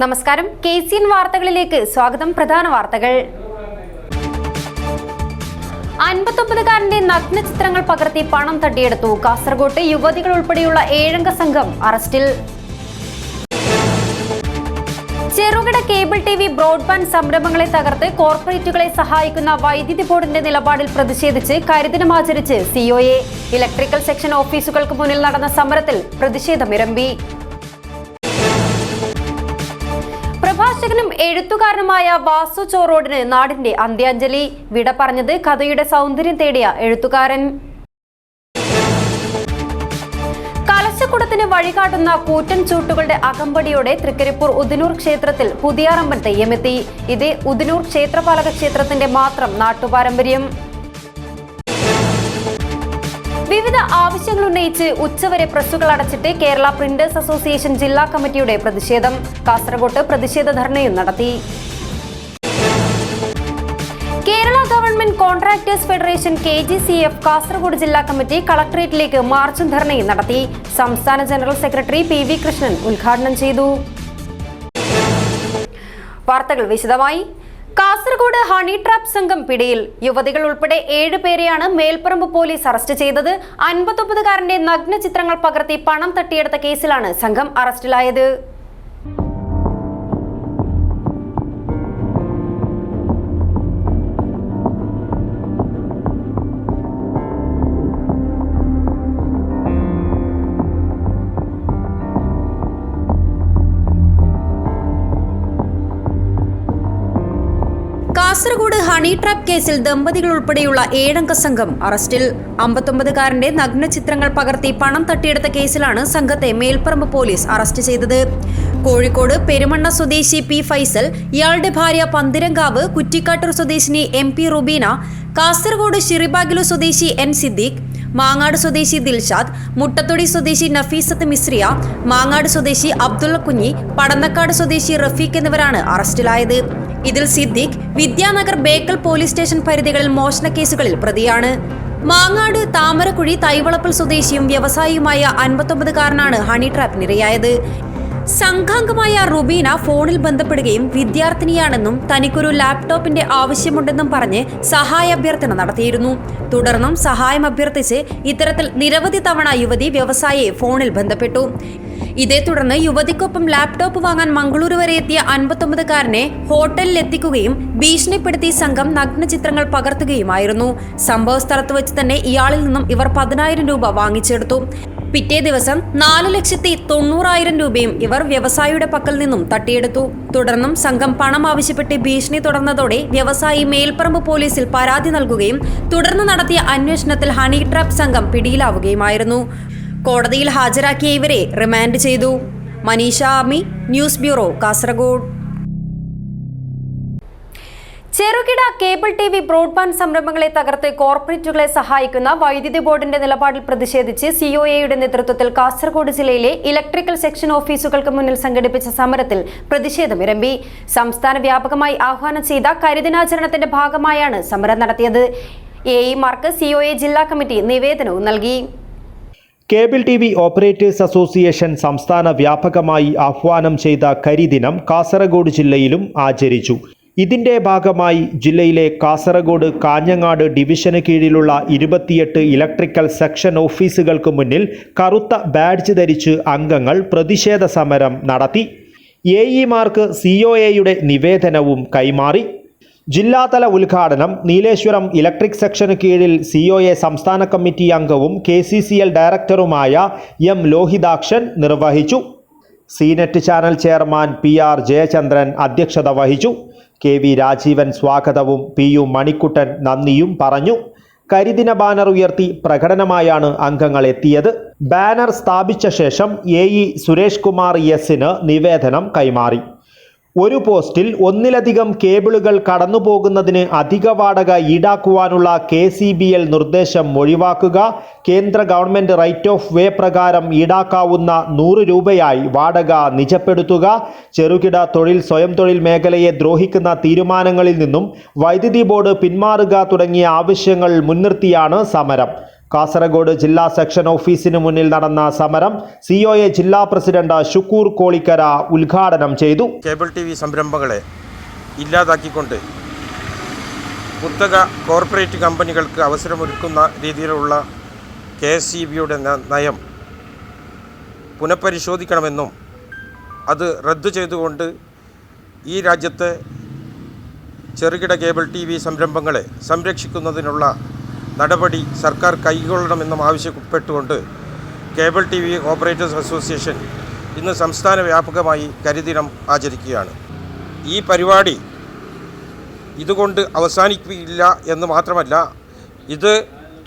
നമസ്കാരം, KCN വാർത്തകളിലേക്ക് സ്വാഗതം. പ്രധാന വാർത്തകൾ. 59കാരന്റെ നഗ്ന ചിത്രങ്ങൾ പകർത്തി പണം തട്ടിയെടുത്തു. കാസർഗോഡ് യുവതികൾ ഉൾപ്പെടെയുള്ള 7 അംഗ സംഘം അറസ്റ്റിൽ. ചെറുകിട കേബിൾ TV ബ്രോഡ്ബാൻഡ് സംരംഭങ്ങളെ തകർത്ത് കോർപ്പറേറ്റുകളെ സഹായിക്കുന്ന വൈദ്യുതി ബോർഡിന്റെ നിലപാടിൽ പ്രതിഷേധിച്ച് കരിദിനം ആചരിച്ച് COA. ഇലക്ട്രിക്കൽ സെക്ഷൻ ഓഫീസുകൾക്ക് മുന്നിൽ നടന്ന സമരത്തിൽ പ്രതിഷേധമിരമ്പി. പ്രഭാഷകനും എഴുത്തുകാരനുമായ വാസു ചോറോഡിന് നാടിന്റെ അന്ത്യാഞ്ജലി. വിട പറഞ്ഞത് കഥയുടെ സൗന്ദര്യം തേടിയ എഴുത്തുകാരൻ. കലശക്കുടത്തിന് വഴികാട്ടുന്ന കൂറ്റൻ ചൂട്ടുകളുടെ അകമ്പടിയോടെ തൃക്കരിപ്പൂർ ഉദിനൂർ ക്ഷേത്രത്തിൽ പുതിയാറമ്പൻ തെയ്യമെത്തി. ഇത് ഉദിനൂർ ക്ഷേത്രപാലക ക്ഷേത്രത്തിന്റെ മാത്രം നാട്ടുപാരമ്പര്യം. വിവിധ ആവശ്യങ്ങൾ ഉന്നയിച്ച് ഉച്ചവരെ പ്രസ്സുകൾ അടച്ചിട്ട് കേരള പ്രിന്റേഴ്സ് അസോസിയേഷൻ ജില്ലാ കമ്മിറ്റിയുടെ പ്രതിഷേധം. കാസർഗോഡ് പ്രതിഷേധ ധർണയും നടത്തി. Kerala government contractors federation KGCF Kasaragod ജില്ലാ കമ്മിറ്റി കളക്ടറേറ്റിലേക്ക് മാർച്ചും ധർണയും നടത്തി. സംസ്ഥാന ജനറൽ സെക്രട്ടറി PV കൃഷ്ണൻ ഉദ്ഘാടനം ചെയ്തു. വാർത്തകൾ വിശദമായി. കാസർഗോഡ് ഹണി ട്രാപ്പ് സംഘം പിടിയിൽ. യുവതികൾ ഉൾപ്പെടെ 7 പേരെയാണ് മേൽപ്പറമ്പ് പോലീസ് അറസ്റ്റ് ചെയ്തത്. 59കാരന്റെ നഗ്ന ചിത്രങ്ങൾ പകർത്തി പണം തട്ടിയെടുത്ത കേസിലാണ് സംഘം അറസ്റ്റിലായത്. കാസർഗോഡ് ഹണി ട്രാപ്പ് കേസിൽ ദമ്പതികൾ ഉൾപ്പെടെയുള്ള 7 അംഗ സംഘം അറസ്റ്റിൽ. 59കാരന്റെ നഗ്ന ചിത്രങ്ങൾ പകർത്തി പണം തട്ടിയെടുത്ത കേസിലാണ് സംഘത്തെ മേൽപ്പറമ്പ് പോലീസ് അറസ്റ്റ് ചെയ്തത്. കോഴിക്കോട് പെരുമണ്ണ സ്വദേശി P ഫൈസൽ, ഇയാളുടെ ഭാര്യ പന്തിരങ്കാവ് കുറ്റിക്കാട്ടൂർ സ്വദേശിനി MP റുബീന, കാസർഗോഡ് ഷിറിബാഗിലു സ്വദേശി N സിദ്ദീഖ്, മാങ്ങാട് സ്വദേശി ദിൽഷാദ്, മുട്ടത്തൊടി സ്വദേശി നഫീസത്ത് മിസ്രിയ, മാങ്ങാട് സ്വദേശി അബ്ദുള്ള കുഞ്ഞി, പടന്നക്കാട് സ്വദേശി റഫീഖ് എന്നിവരാണ് അറസ്റ്റിലായത്. ഇതിൽ സിദ്ദീഖ് വിദ്യാനഗർ ബേക്കൽ പോലീസ് സ്റ്റേഷൻ പരിധികളിൽ മോഷണ കേസുകളിൽ പ്രതിയാണ്. മാങ്ങാട് താമരക്കുഴി തൈവളപ്പൽ സ്വദേശിയും വ്യവസായിയുമായ 59കാരനാണ് ഹണി ട്രാപ്പിനിരയായത്. സംഘാംഗമായ റുബീന ഫോണിൽ ബന്ധപ്പെടുകയും വിദ്യാർത്ഥിനിയാണെന്നും തനിക്കൊരു ലാപ്ടോപ്പിന്റെ ആവശ്യമുണ്ടെന്നും പറഞ്ഞ് സഹായാഭ്യർത്ഥന നടത്തിയിരുന്നു. തുടർന്നും സഹായം അഭ്യർത്ഥിച്ച് ഇത്തരത്തിൽ നിരവധി തവണ യുവതി വ്യവസായിയെ ഫോണിൽ ബന്ധപ്പെട്ടു. ഇതേ തുടർന്ന് യുവതിക്കൊപ്പം ലാപ്ടോപ്പ് വാങ്ങാൻ മംഗളൂരു വരെ എത്തിയ 59കാരനെ ഹോട്ടലിൽ എത്തിക്കുകയും ഭീഷണിപ്പെടുത്തി സംഘം നഗ്ന ചിത്രങ്ങൾ പകർത്തുകയുമായിരുന്നു. സംഭവ സ്ഥലത്ത് വെച്ച് തന്നെ ഇയാളിൽ നിന്നും ഇവർ 10,000 രൂപ വാങ്ങിച്ചെടുത്തു. പിറ്റേ ദിവസം 4,90,000 രൂപയും ഇവർ വ്യവസായിയുടെ പക്കൽ നിന്നും തട്ടിയെടുത്തു. തുടർന്നും സംഘം പണം ആവശ്യപ്പെട്ട് ഭീഷണി തുടർന്നതോടെ വ്യവസായി മേൽപ്പറമ്പ് പോലീസിൽ പരാതി നൽകുകയും തുടർന്ന് നടത്തിയ അന്വേഷണത്തിൽ ഹണി ട്രാപ്പ് സംഘം പിടിയിലാവുകയുമായിരുന്നു. കോടതിയിൽ ഹാജരാക്കിയ ഇവരെ റിമാൻഡ് ചെയ്തു. Manisha Ami, news bureau, Kasaragod. ചെറുകിട കേബിൾ TV ബ്രോഡ്ബാൻഡ് സംരംഭങ്ങളെ തകർത്ത് കോർപ്പറേറ്റുകളെ സഹായിക്കുന്ന വൈദ്യുതി ബോർഡിന്റെ നിലപാടിൽ പ്രതിഷേധിച്ച് COAയുടെ നേതൃത്വത്തിൽ കാസർഗോഡ് ജില്ലയിലെ ഇലക്ട്രിക്കൽ സെക്ഷൻ ഓഫീസുകൾക്ക് മുന്നിൽ സംഘടിപ്പിച്ച സമരത്തിൽ പ്രതിഷേധമിരമ്പി. സംസ്ഥാന വ്യാപകമായി ആഹ്വാനം ചെയ്ത കരിദിനാചരണത്തിന്റെ ഭാഗമായാണ് സമരം നടത്തിയത്. AEമാർക്ക് COA ജില്ലാ കമ്മിറ്റി നിവേദനവും നൽകി. കേബിൾ TV ഓപ്പറേറ്റേഴ്സ് അസോസിയേഷൻ സംസ്ഥാന വ്യാപകമായി ആഹ്വാനം ചെയ്ത കരിദിനം കാസർഗോഡ് ജില്ലയിലും ആചരിച്ചു. ഇതിന്റെ ഭാഗമായി ജില്ലയിലെ കാസർഗോഡ് കാഞ്ഞങ്ങാട് ഡിവിഷന് കീഴിലുള്ള 28 ഇലക്ട്രിക്കൽ സെക്ഷൻ ഓഫീസുകൾക്ക് മുന്നിൽ കറുത്ത ബാഡ്ജ് ധരിച്ച് അംഗങ്ങൾ പ്രതിഷേധ സമരം നടത്തി. AEമാർക്ക് COAയുടെ നിവേദനവും കൈമാറി. ജില്ലാതല ഉദ്ഘാടനം നീലേശ്വരം ഇലക്ട്രിക് സെക്ഷന് കീഴിൽ COA സംസ്ഥാന കമ്മിറ്റി അംഗവും KCCL ഡയറക്ടറുമായ M ലോഹിതാക്ഷൻ നിർവഹിച്ചു. സീനെറ്റ് ചാനൽ ചെയർമാൻ PR ജയചന്ദ്രൻ അധ്യക്ഷത വഹിച്ചു. KV രാജീവൻ സ്വാഗതവും PU മണിക്കുട്ടൻ നന്ദിയും പറഞ്ഞു. കരിദിന ബാനർ ഉയർത്തി പ്രകടനമായാണ് അംഗങ്ങൾ എത്തിയത്. ബാനർ സ്ഥാപിച്ച ശേഷം AE സുരേഷ് കുമാർ S-ന് നിവേദനം കൈമാറി. ഒരു പോസ്റ്റിൽ ഒന്നിലധികം കേബിളുകൾ കടന്നുപോകുന്നതിന് അധിക വാടക ഈടാക്കുവാനുള്ള KCBL നിർദ്ദേശം ഒഴിവാക്കുക, കേന്ദ്ര ഗവൺമെന്റ് റൈറ്റ് ഓഫ് വേ പ്രകാരം ഈടാക്കാവുന്ന 100 രൂപയായി വാടക നിജപ്പെടുത്തുക, ചെറുകിട തൊഴിൽ സ്വയം തൊഴിൽ മേഖലയെ ദ്രോഹിക്കുന്ന തീരുമാനങ്ങളിൽ നിന്നും വൈദ്യുതി ബോർഡ് പിന്മാറുക തുടങ്ങിയ ആവശ്യങ്ങൾ മുൻനിർത്തിയാണ് സമരം. കാസർഗോഡ് ജില്ലാ സെക്ഷൻ ഓഫീസിന് മുന്നിൽ നടന്ന സമരം COA ജില്ലാ പ്രസിഡന്റ് ഷുക്കൂർ കോളിക്കര ഉദ്ഘാടനം ചെയ്തു. കേബിൾ TV സംരംഭങ്ങളെ ഇല്ലാതാക്കിക്കൊണ്ട് കുത്തക കോർപ്പറേറ്റ് കമ്പനികൾക്ക് അവസരമൊരുക്കുന്ന രീതിയിലുള്ള KSEBയുടെ നയം പുനഃപരിശോധിക്കണമെന്നും അത് റദ്ദു ചെയ്തുകൊണ്ട് ഈ രാജ്യത്തെ ചെറുകിട കേബിൾ TV സംരംഭങ്ങളെ സംരക്ഷിക്കുന്നതിനുള്ള നടപടി സർക്കാർ കൈക്കൊള്ളണമെന്നും ആവശ്യപ്പെട്ടുകൊണ്ട് കേബിൾ TV ഓപ്പറേറ്റേഴ്സ് അസോസിയേഷൻ ഇന്ന് സംസ്ഥാന വ്യാപകമായി കരിദിനം ആചരിക്കുകയാണ്. ഈ പരിപാടി ഇതുകൊണ്ട് അവസാനിക്കില്ല എന്ന് മാത്രമല്ല, ഇത്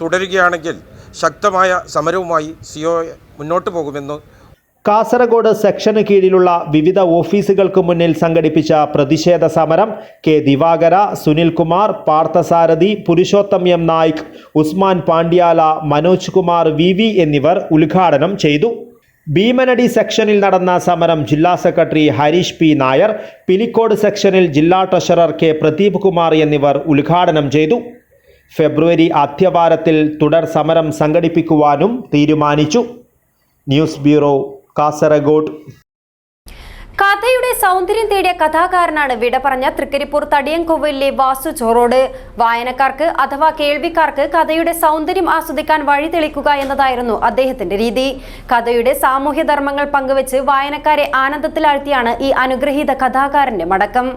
തുടരുകയാണെങ്കിൽ ശക്തമായ സമരവുമായി COA മുന്നോട്ട് പോകുമെന്ന് കാസർഗോഡ് സെക്ഷന് കീഴിലുള്ള വിവിധ ഓഫീസുകൾക്ക് മുന്നിൽ സംഘടിപ്പിച്ച പ്രതിഷേധ സമരം ദിവാകര, സുനിൽകുമാർ, പാർത്ഥസാരഥി, പുരുഷോത്തം M. നായിക്, ഉസ്മാൻ പാണ്ഡ്യാല, മനോജ് കുമാർ VV എന്നിവർ ഉദ്ഘാടനം ചെയ്തു. ഭീമനടി സെക്ഷനിൽ നടന്ന സമരം ജില്ലാ സെക്രട്ടറി ഹരീഷ് P. നായർ, പിലിക്കോട് സെക്ഷനിൽ ജില്ലാ ട്രഷറർ K. പ്രദീപ് കുമാർ എന്നിവർ ഉദ്ഘാടനം ചെയ്തു. ഫെബ്രുവരി ആദ്യവാരത്തിൽ തുടർ സമരം സംഘടിപ്പിക്കുവാനും തീരുമാനിച്ചു. News bureau, Kasaragod. കഥയുടെ സൗന്ദര്യം തേടിയ കഥാകാരനാണ് വിട പറഞ്ഞ തൃക്കരിപ്പൂർ തടിയൻകോവിലിലെ വാസു ചോറോട്. വായനക്കാർക്ക് അഥവാ കേൾവിക്കാർക്ക് കഥയുടെ സൗന്ദര്യം ആസ്വദിക്കാൻ വഴി തെളിക്കുക എന്നതായിരുന്നു അദ്ദേഹത്തിന്റെ രീതി. കഥയുടെ സാമൂഹ്യ ധർമ്മങ്ങൾ പങ്കുവെച്ച് വായനക്കാരെ ആനന്ദത്തിലാഴ്ത്തിയാണ് ഈ അനുഗ്രഹീത കഥാകാരന്റെ മടക്കം.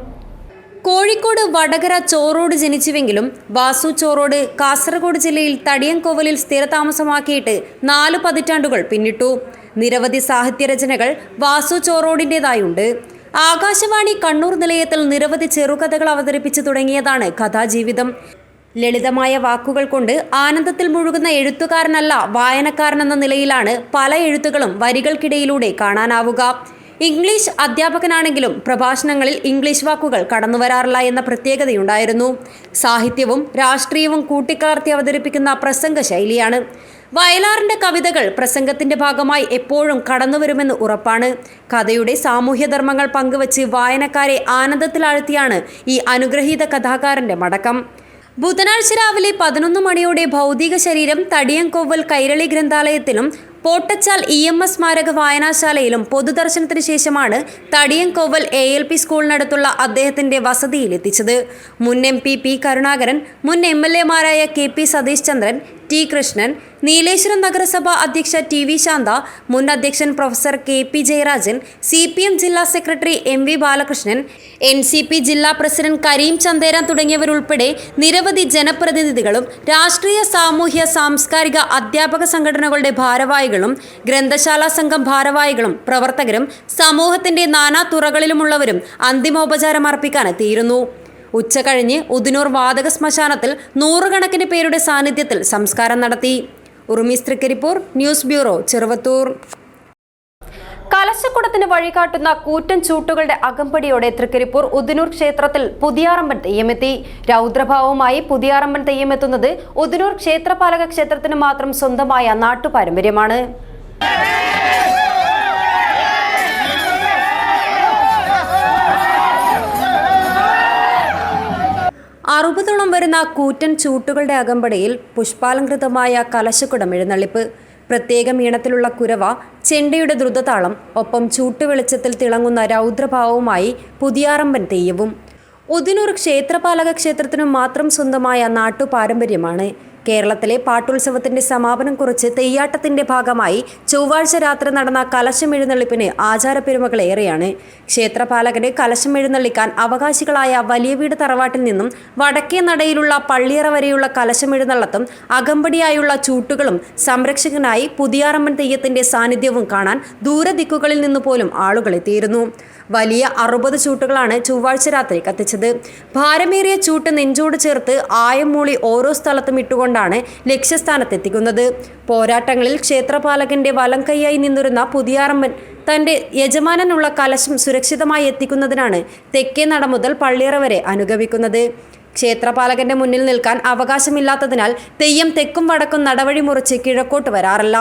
കോഴിക്കോട് വടകര ചോറോട് ജനിച്ചുവെങ്കിലും വാസു ചോറോട് കാസർഗോഡ് ജില്ലയിൽ തടിയൻകോവിലിൽ സ്ഥിരതാമസമാക്കിയിട്ട് 4 പതിറ്റാണ്ടുകൾ പിന്നിട്ടു. നിരവധി സാഹിത്യരചനകൾ വാസു ചോറോടിൻ്റെതായുണ്ട്. ആകാശവാണി കണ്ണൂർ നിലയത്തിൽ നിരവധി ചെറുകഥകൾ അവതരിപ്പിച്ചു തുടങ്ങിയതാണ് കഥാജീവിതം. ലളിതമായ വാക്കുകൾ കൊണ്ട് ആനന്ദത്തിൽ മുഴുകുന്ന എഴുത്തുകാരനല്ല വായനക്കാരനെന്ന നിലയിലാണ് പല എഴുത്തുകളും വരികൾക്കിടയിലൂടെ കാണാനാവുക. ഇംഗ്ലീഷ് അധ്യാപകനാണെങ്കിലും പ്രഭാഷണങ്ങളിൽ ഇംഗ്ലീഷ് വാക്കുകൾ കടന്നുവരാറില്ല എന്ന പ്രത്യേകതയുണ്ടായിരുന്നു. സാഹിത്യവും രാഷ്ട്രീയവും കൂട്ടിക്കലർത്തി അവതരിപ്പിക്കുന്ന പ്രസംഗ ശൈലിയാണ്. വയലാറിന്റെ കവിതകൾ പ്രസംഗത്തിന്റെ ഭാഗമായി എപ്പോഴും കടന്നുവരുമെന്ന് ഉറപ്പാണ്. കഥയുടെ സാമൂഹ്യധർമ്മങ്ങൾ പങ്കുവച്ച് വായനക്കാരെ ആനന്ദത്തിലാഴ്ത്തിയാണ് ഈ അനുഗ്രഹീത കഥാകാരന്റെ മടക്കം. ബുധനാഴ്ച രാവിലെ 11 മണിയോടെ ഭൗതിക ശരീരം തടിയൻകോവൽ കൈരളി ഗ്രന്ഥാലയത്തിലും പോട്ടച്ചാൽ EMS സ്മാരക വായനാശാലയിലും പൊതുദർശനത്തിന് ശേഷമാണ് തടിയൻകോവൽ ALP സ്കൂളിനടുത്തുള്ള അദ്ദേഹത്തിന്റെ വസതിയിലെത്തിച്ചത്. മുൻ MP P. കരുണാകരൻ, മുൻ MLA മാരായ KP സതീഷ് ചന്ദ്രൻ, T. കൃഷ്ണൻ, നീലേശ്വരം നഗരസഭ അധ്യക്ഷ TV ശാന്ത, മുൻ അധ്യക്ഷൻ പ്രൊഫസർ KP ജയരാജൻ, CPM ജില്ലാ സെക്രട്ടറി MV ബാലകൃഷ്ണൻ, NCP ജില്ലാ പ്രസിഡന്റ് കരീം ചന്ദേരാൻ തുടങ്ങിയവരുൾപ്പെടെ നിരവധി ജനപ്രതിനിധികളും രാഷ്ട്രീയ, സാമൂഹ്യ, സാംസ്കാരിക, അധ്യാപക സംഘടനകളുടെ ഭാരവാഹികളും ഗ്രന്ഥശാല സംഘം ഭാരവാഹികളും പ്രവർത്തകരും സമൂഹത്തിന്റെ നാനാ തുറകളിലുമുള്ളവരും അന്തിമോപചാരം അർപ്പിക്കാനെത്തിയിരുന്നു. ഉച്ച കഴിഞ്ഞ് ഉദിനൂർ വാതക ശ്മശാനത്തിൽ 100 കണക്കിന് പേരുടെ സാന്നിധ്യത്തിൽ സംസ്കാരം നടത്തി. ഉറുമീസ് തൃക്കരിപ്പൂർ, ന്യൂസ് ബ്യൂറോ, ചെറുവത്തൂർ. കലശക്കുടത്തിന് വഴികാട്ടുന്ന കൂറ്റൻ ചൂട്ടുകളുടെ അകമ്പടിയോടെ തൃക്കരിപ്പൂർ ഉദിനൂർ ക്ഷേത്രത്തിൽ പുതിയാറമ്പൻ തെയ്യമെത്തി. രൗദ്രഭാവവുമായി പുതിയാറമ്പൻ തെയ്യമെത്തുന്നത് ഉദിനൂർ ക്ഷേത്രപാലക ക്ഷേത്രത്തിന് മാത്രം സ്വന്തമായ നാട്ടുപാരമ്പര്യമാണ്. 60ഓളം വരുന്ന കൂറ്റൻ ചൂട്ടുകളുടെ അകമ്പടിയിൽ പുഷ്പാലങ്കൃതമായ കലശക്കുടം എഴുന്നള്ളിപ്പ്, പ്രത്യേക ഈണത്തിലുള്ള കുരവ, ചെണ്ടയുടെ ദ്രുതതാളം, ഒപ്പം ചൂട്ടുവെളിച്ചത്തിൽ തിളങ്ങുന്ന രൗദ്രഭാവവുമായി പുതിയാറമ്പൻ തെയ്യവും. ഉദിനൂർ ക്ഷേത്രപാലക ക്ഷേത്രത്തിനു മാത്രം സ്വന്തമായ നാട്ടുപാരമ്പര്യമാണ്. കേരളത്തിലെ പാട്ടുത്സവത്തിന്റെ സമാപനം കുറിച്ച് തെയ്യാട്ടത്തിന്റെ ഭാഗമായി ചൊവ്വാഴ്ച രാത്രി നടന്ന കലശം എഴുന്നള്ളിപ്പിന് ആചാരപ്പെരുമകളേറെയാണ്. ക്ഷേത്രപാലകന് കലശം എഴുന്നള്ളിക്കാൻ അവകാശികളായ വലിയ വീട് തറവാട്ടിൽ നിന്നും വടക്കേ നടയിലുള്ള പള്ളിയറ വരെയുള്ള കലശം എഴുന്നള്ളത്തും അകമ്പടിയായുള്ള ചൂട്ടുകളും സംരക്ഷകനായി പുതിയാറമ്മൻ തെയ്യത്തിന്റെ സാന്നിധ്യവും കാണാൻ ദൂരദിക്കുകളിൽ നിന്ന് പോലും ആളുകളെത്തിയിരുന്നു. വലിയ 60 ചൂട്ടുകളാണ് ചൊവ്വാഴ്ച രാത്രി കത്തിച്ചത്. ഭാരമേറിയ ചൂട്ട് നെഞ്ചോട് ചേർത്ത് ആയം മൂളി ഓരോ സ്ഥലത്തും ഇട്ടുകൊണ്ടാണ് ലക്ഷ്യസ്ഥാനത്തെത്തിക്കുന്നത്. പോരാട്ടങ്ങളിൽ ക്ഷേത്രപാലകന്റെ വലം കൈയായി നിന്നിരുന്ന പുതിയാറമ്മൻ തന്റെ യജമാനനുള്ള കലശം സുരക്ഷിതമായി എത്തിക്കുന്നതിനാണ് തെക്കേ നട മുതൽ പള്ളിയറ വരെ അനുഗമിക്കുന്നത്. ക്ഷേത്രപാലകന്റെ മുന്നിൽ നിൽക്കാൻ അവകാശമില്ലാത്തതിനാൽ തെയ്യം തെക്കും വടക്കും നടവഴി മുറിച്ച് കിഴക്കോട്ട് വരാറില്ല.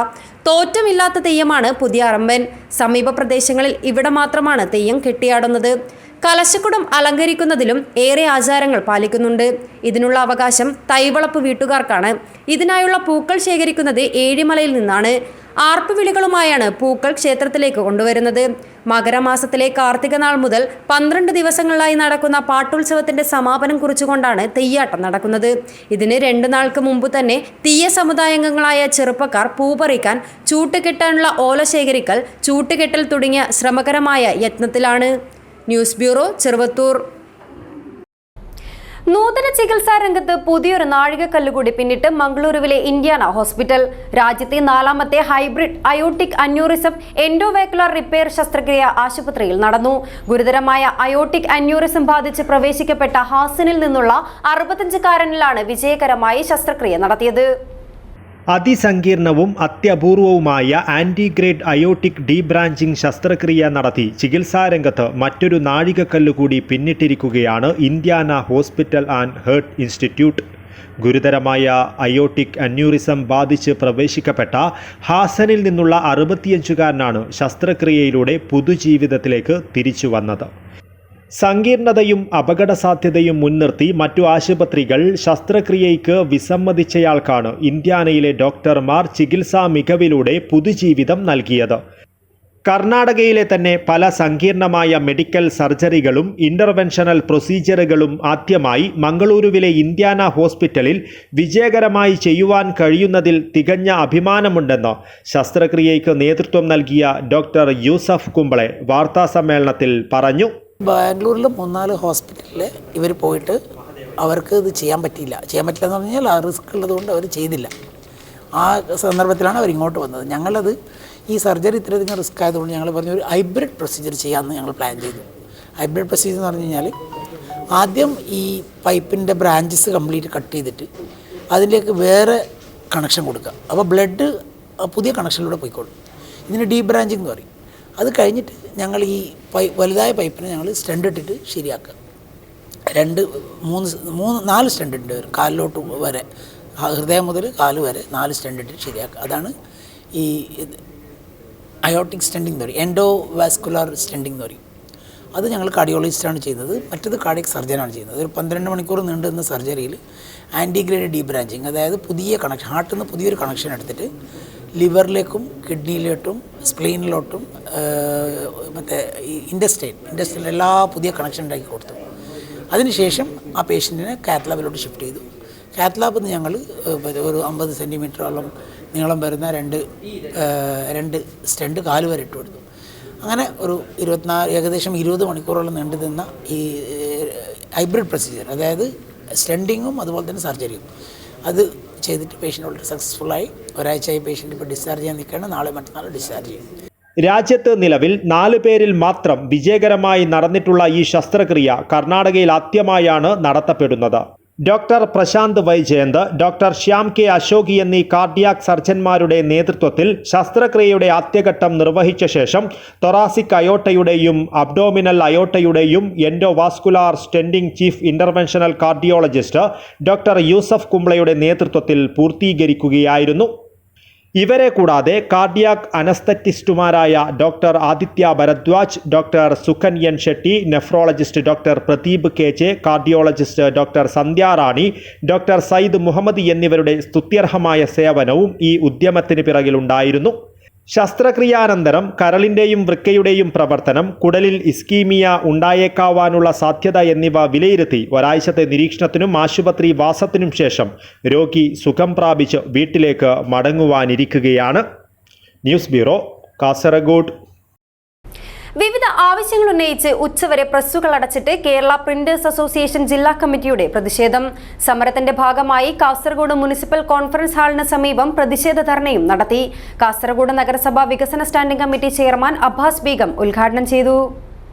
തോറ്റമില്ലാത്ത തെയ്യമാണ് പുതിയാറമ്പൻ. സമീപ പ്രദേശങ്ങളിൽ ഇവിടെ മാത്രമാണ് തെയ്യം കെട്ടിയാടുന്നത്. കലശക്കുടം അലങ്കരിക്കുന്നതിലും ഏറെ ആചാരങ്ങൾ പാലിക്കുന്നുണ്ട്. ഇതിനുള്ള അവകാശം തൈവളപ്പ് വീട്ടുകാർക്കാണ്. ഇതിനായുള്ള പൂക്കൾ ശേഖരിക്കുന്നത് ഏഴിമലയിൽ നിന്നാണ്. ആർപ്പുവിളികളുമായാണ് പൂക്കൾ ക്ഷേത്രത്തിലേക്ക് കൊണ്ടുവരുന്നത്. മകരമാസത്തിലെ കാർത്തിക നാൾ മുതൽ 12 ദിവസങ്ങളിലായി നടക്കുന്ന പാട്ടുത്സവത്തിന്റെ സമാപനം കുറിച്ചുകൊണ്ടാണ് തെയ്യാട്ടം നടക്കുന്നത്. ഇതിന് 2 നാൾക്ക് മുമ്പ് തന്നെ തീയ സമുദായാംഗങ്ങളായ ചെറുപ്പക്കാർ പൂപറിക്കാൻ, ചൂട്ടുകെട്ടാനുള്ള ഓല ശേഖരിക്കൽ, ചൂട്ടുകെട്ടൽ തുടങ്ങിയ ശ്രമകരമായ യത്നത്തിലാണ്. News bureau, Cheruvathur. നൂതന ചികിത്സാ രംഗത്ത് പുതിയൊരു നാഴികക്കല്ലുകൂടി പിന്നിട്ട് മംഗളൂരുവിലെ ഇന്ത്യാന ഹോസ്പിറ്റൽ. രാജ്യത്തെ 4ാമത്തെ ഹൈബ്രിഡ് അയോട്ടിക് അന്യൂറിസം എൻഡോവാക്യുലർ റിപ്പയർ ശസ്ത്രക്രിയ ആശുപത്രിയിൽ നടന്നു. ഗുരുതരമായ അയോട്ടിക് അന്യൂറിസം ബാധിച്ച് പ്രവേശിക്കപ്പെട്ട ഹാസനിൽ നിന്നുള്ള 65-കാരനിലാണ് വിജയകരമായി ശസ്ത്രക്രിയ നടത്തിയത്. അതിസങ്കീർണവും അത്യപൂർവവുമായ ആൻറ്റിഗ്രേഡ് അയോട്ടിക് ഡീബ്രാഞ്ചിംഗ് ശസ്ത്രക്രിയ നടത്തി ചികിത്സാരംഗത്ത് മറ്റൊരു നാഴികക്കല്ല് കൂടി പിന്നിട്ടിരിക്കുകയാണ് Indiana hospital and heart institute. ഗുരുതരമായ അയോട്ടിക് അന്യൂറിസം ബാധിച്ച് പ്രവേശിക്കപ്പെട്ട ഹാസനിൽ നിന്നുള്ള 65-കാരനാണ് ശസ്ത്രക്രിയയിലൂടെ പുതുജീവിതത്തിലേക്ക് തിരിച്ചു വന്നത്. സങ്കീർണതയും അപകടസാധ്യതയും മുൻനിർത്തി മറ്റു ആശുപത്രികൾ ശസ്ത്രക്രിയയ്ക്ക് വിസമ്മതിച്ചയാൾക്കാണ് ഇന്ത്യാനയിലെ ഡോക്ടർമാർ ചികിത്സാ മികവിലൂടെ പുതുജീവിതം നൽകിയത്. കർണാടകയിലെ തന്നെ പല സങ്കീർണമായ മെഡിക്കൽ സർജറികളും ഇൻ്റർവെൻഷണൽ പ്രൊസീജിയറുകളും ആദ്യമായി മംഗളൂരുവിലെ ഇന്ത്യാന ഹോസ്പിറ്റലിൽ വിജയകരമായി ചെയ്യുവാൻ കഴിയുന്നതിൽ തികഞ്ഞ അഭിമാനമുണ്ടെന്ന് ശസ്ത്രക്രിയയ്ക്ക് നേതൃത്വം നൽകിയ ഡോക്ടർ യൂസഫ് കുംബ്ലെ വാർത്താസമ്മേളനത്തിൽ പറഞ്ഞു. ബാംഗ്ലൂരിൽ 3-4 ഹോസ്പിറ്റലിൽ ഇവർ പോയിട്ട് അവർക്ക് ഇത് ചെയ്യാൻ പറ്റില്ല എന്ന് പറഞ്ഞാൽ ആ റിസ്ക് ഉള്ളതുകൊണ്ട് അവർ ചെയ്തില്ല. ആ സന്ദർഭത്തിലാണ് അവർ ഇങ്ങോട്ട് വന്നത്. ഞങ്ങളത് ഈ സർജറി ഇത്രയധികം റിസ്ക് ആയതുകൊണ്ട് ഞങ്ങൾ പറഞ്ഞു ഒരു ഹൈബ്രിഡ് പ്രൊസീജിയർ ചെയ്യാമെന്ന് ഞങ്ങൾ പ്ലാൻ ചെയ്തു. ഹൈബ്രിഡ് പ്രൊസീജിയർ എന്ന് പറഞ്ഞു കഴിഞ്ഞാൽ ആദ്യം ഈ പൈപ്പിൻ്റെ ബ്രാഞ്ചസ് കംപ്ലീറ്റ് കട്ട് ചെയ്തിട്ട് അതിലേക്ക് വേറെ കണക്ഷൻ കൊടുക്കുക. അപ്പോൾ ബ്ലഡ് പുതിയ കണക്ഷനിലൂടെ പോയിക്കോളും. ഇതിന് ഡീ ബ്രാഞ്ചിങ് എന്ന് പറയും. അത് കഴിഞ്ഞിട്ട് ഞങ്ങൾ ഈ വലുതായ പൈപ്പിനെ ഞങ്ങൾ സ്റ്റണ്ട് ഇട്ടിട്ട് ശരിയാക്കുക. 2, 3, 4 സ്റ്റണ്ട് ഉണ്ട് കാലിലോട്ട് വരെ, ഹൃദയം മുതൽ കാല് വരെ 4 സ്റ്റണ്ട് ഇട്ടിട്ട് ശരിയാക്കുക. അതാണ് ഈ അയോട്ടിക് സ്റ്റെൻഡിങ് എന്ന് പറയും, എൻഡോവാസ്കുലർ സ്റ്റെൻഡിങ് എന്ന് പറയും. അത് ഞങ്ങൾ കാർഡിയോളജിസ്റ്റാണ് ചെയ്യുന്നത്. മറ്റത് കാർഡിയക് സർജനാണ് ചെയ്യുന്നത്. ഒരു 12 മണിക്കൂർ നീണ്ടുന്ന സർജറിയിൽ ആൻറ്റിഗ്രേഡ് ഡീ ബ്രാഞ്ചിങ്, അതായത് പുതിയ കണക്ഷൻ, ഹാർട്ടിൽ നിന്ന് പുതിയൊരു കണക്ഷൻ എടുത്തിട്ട് ലിവറിലേക്കും കിഡ്നിയിലോട്ടും സ്പ്ലീനിലോട്ടും മറ്റേ ഈ ഇൻഡസ്ട്രിയിൽ എല്ലാ പുതിയ കണക്ഷൻ ഉണ്ടാക്കി കൊടുത്തു. അതിനുശേഷം ആ പേഷ്യൻറ്റിനെ കാത്ത് ലാബിലോട്ട് ഷിഫ്റ്റ് ചെയ്തു. കാത്ത് ലാബിൽ നിന്ന് ഞങ്ങൾ ഒരു 50 സെൻറ്റിമീറ്ററോളം നീളം വരുന്ന രണ്ട് സ്റ്റണ്ട് കാല് വരെ ഇട്ട് കൊടുത്തു. അങ്ങനെ ഒരു ഏകദേശം 20 മണിക്കൂറോളം നീണ്ടു നിന്ന ഈ ഹൈബ്രിഡ് പ്രൊസീജിയർ, അതായത് സ്റ്റെൻഡിങ്ങും അതുപോലെ തന്നെ സർജറിയും, അത് ചെയ്തിട്ട് പേഷ്യൻ്റ് വളരെ സക്സസ്ഫുള്ളായി. ഒരാഴ്ചയായി പേഷ്യൻ്റ് ഇപ്പോൾ ഡിസ്ചാർജ് ചെയ്യാൻ നിൽക്കുകയാണ്. നാളെ മറ്റന്നാൾ ഡിസ്ചാർജ് ചെയ്യും. രാജ്യത്ത് നിലവിൽ 4 പേരിൽ മാത്രം വിജയകരമായി നടന്നിട്ടുള്ള ഈ ശസ്ത്രക്രിയ കർണാടകയിൽ ആദ്യമായാണ് നടത്തപ്പെടുന്നത്. Doctor Prashanth Vaijayanth, doctor Shyam K Ashoki എന്നീ കാർഡിയാക് സർജന്മാരുടെ നേതൃത്വത്തിൽ ശസ്ത്രക്രിയയുടെ ആദ്യഘട്ടം നിർവഹിച്ച ശേഷം തൊറാസിക് അയോട്ടയുടെയും അബ്ഡോമിനൽ അയോട്ടയുടെയും endovascular stenting chief interventional cardiologist doctor Yusuf കുംബ്ലെയുടെ നേതൃത്വത്തിൽ പൂർത്തീകരിക്കുകയായിരുന്നു. ഇവരെ കൂടാതെ കാർഡിയാക് അനസ്തറ്റിസ്റ്റുമാരായ doctor Aditya Bharadwaj, doctor Sukanyan Shetty, nephrologist doctor Pradeep K, cardiologist doctor Sandhya Rani, doctor Syed Muhammad എന്നിവരുടെ സ്തുത്യർഹമായ സേവനവും ഈ ഉദ്യമത്തിന് പിറകിലുണ്ടായിരുന്നു. ശസ്ത്രക്രിയാനന്തരം കരളിൻ്റെയും വൃക്കയുടെയും പ്രവർത്തനം, കുടലിൽ ഇസ്കീമിയ ഉണ്ടായേക്കാവാനുള്ള സാധ്യത എന്നിവ വിലയിരുത്തി ഒരാഴ്ചത്തെ നിരീക്ഷണത്തിനും ആശുപത്രി വാസത്തിനും ശേഷം രോഗി സുഖം പ്രാപിച്ച് വീട്ടിലേക്ക് മടങ്ങുവാനിരിക്കുകയാണ്. News bureau, Kasaragod. വിവിധ ആവശ്യങ്ങൾ ഉന്നയിച്ച് ഉച്ചവരെ പ്രസ്സുകൾ അടച്ചിട്ട് കേരള പ്രിന്റേഴ്സ് അസോസിയേഷൻ ജില്ലാ കമ്മിറ്റിയുടെ പ്രതിഷേധം. സമരത്തിന്റെ ഭാഗമായി കാസർഗോഡ് മുനിസിപ്പൽ കോൺഫറൻസ് ഹാളിന് സമീപം പ്രതിഷേധ ധർണയും നടത്തി. കാസർഗോഡ് നഗരസഭാ വികസന standing committee chairman Abbas Begum ഉദ്ഘാടനം ചെയ്തു.